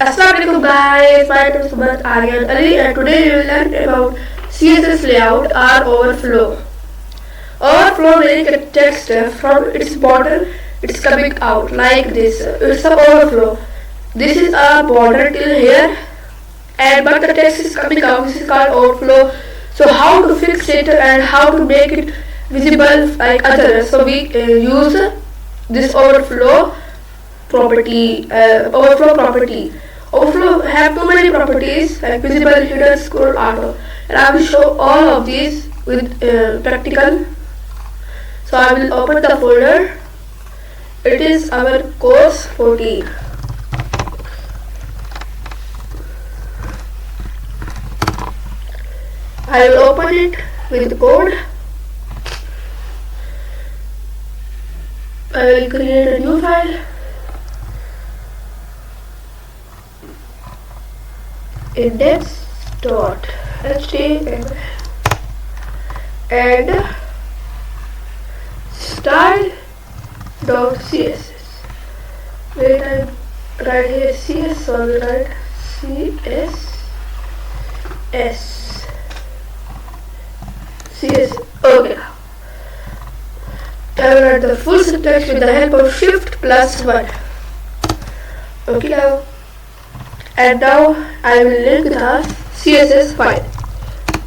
Assalamualaikum guys, my name is Aryan Ali and today we will learn about CSS layout or overflow. Overflow meaning a text from its border, it's coming out like this. It's an overflow. This is a border till here and but the text is coming out. This is called overflow. So how to fix it and how to make it visible like others. So we use this overflow property. Overflow have too many properties like visible, hidden, scroll, auto, and I will show all of these with practical. So I will open the folder. It is our course 14. I will open it with the code. I will create a new file. Index.html and style.css. Wait, I write here CS, so I will write CS. Okay. I will write the full syntax with the help of Shift+1. Okay now. And now I will link the CSS file.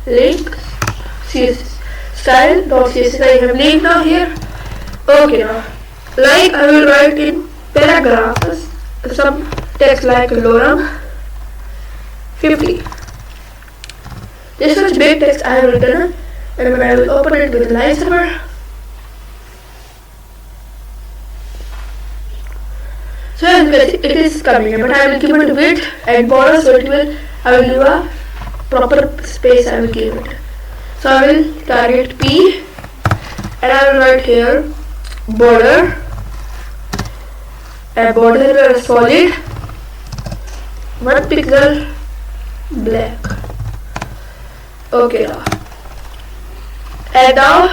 Link CSS style.css. I have linked now here. Okay now. Like I will write in paragraphs some text like lorem 50. This much big text I have written, and when I will open it with the live server. So as you can see, it is coming, but I will give it width and border, so I will give a proper space. I will give it. So I will target P, and I will write here border, and border solid 1 pixel black. Okay now. And now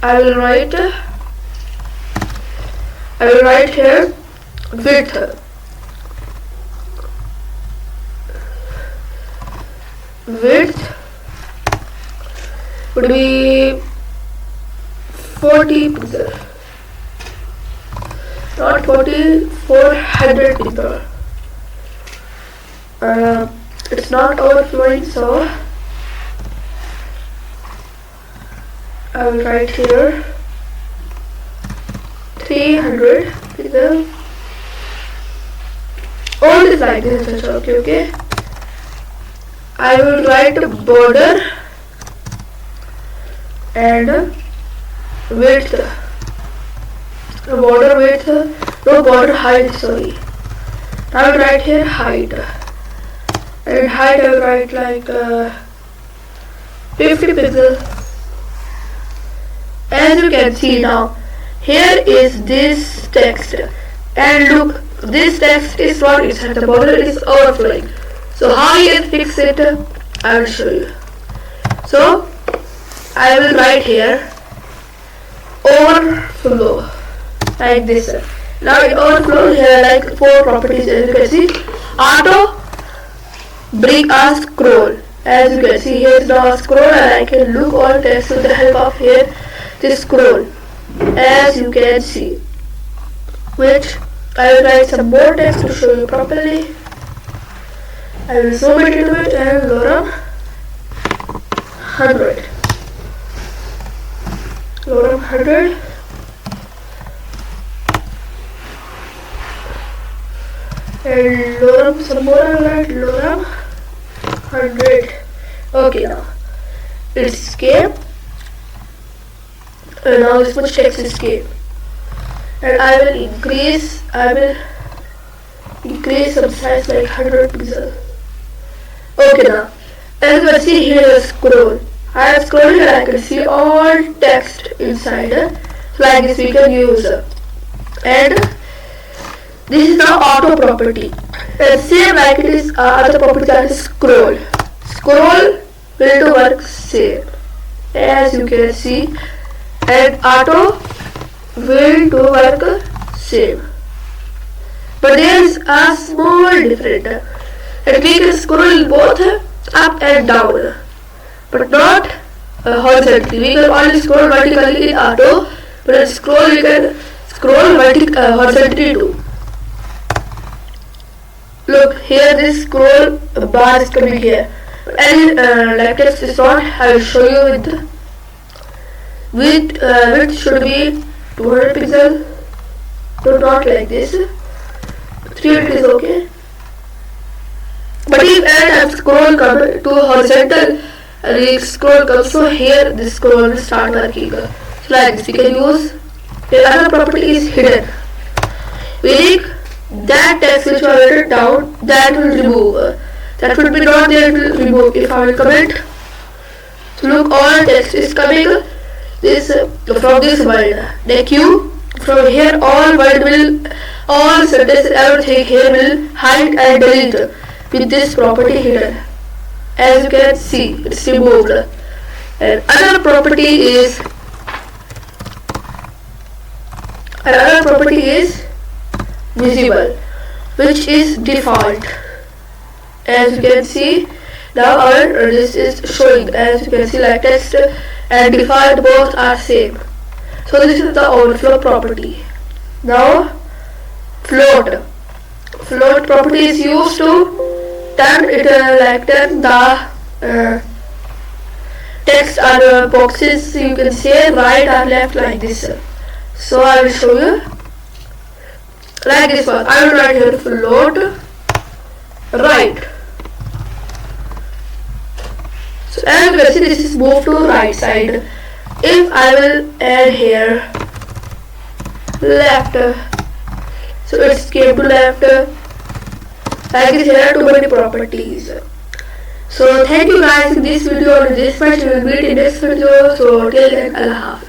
I will write here width would be 40 pixels, not 40, 400 pixels. It's not overflowing, so I will write here 300 pixels. All is like this. Okay. I will write border and width. Border width, no border height. Sorry. I will write here height, and height I will write like 50 pixels. As you can see now, here is this text, and look. This text is wrong inside the border, is overflowing. So how you can fix it, I will show you. So I will write here overflow like this. Now it overflows here like 4 properties, as you can see. Auto, bring a scroll. As you can see, here is now a scroll, and I can look all text with the help of here this scroll. As you can see, which I will write some more text to show you properly. I will zoom it into it and lorem 100. Lorem 100. And lorem some more. I will write lorem 100. Okay now. It's escape. And now this much text escape. And I will increase some size like 100 pixels. Okay now, as you can see here is a scroll. I have scrolled here, I can see all text inside. So like this we can use. And this is now auto property. And same like it is other property that is scroll. Scroll will do work same. As you can see, and auto will do work same. But there is a small difference. and we can scroll both up and down, but not horizontally. We can only scroll vertically in auto, but in scroll we can scroll horizontally too. Look here, this scroll bar is coming here. And like text is not, I will show you width should be 200 pixel, but not like this. 300 is okay. But if at scroll come to horizontal, scroll comes, so here this scroll will start working. So like this we can use. Another property is hidden. We think that text which I have written down, that will remove. That would be not there, it will remove. If I will comment, so look, all text is coming this from this world. The Q from here, all sentences, everything here will hide and delete with this property hidden. As you can see, it's removed. And another property is visible, which is default. As you can see, now this is showing. As you can see, like text and default both are same. So this is the overflow property. Now float property is used to turn the text or boxes, you can say right or left like this. So I will show you like this one. I will write here float right. So as you can see, this is moved to right side. If I will add here left, so it's came to left. Like this, here are too many properties. So thank you guys in this video. On this much we will meet in next video. So till then, Allah Hafiz.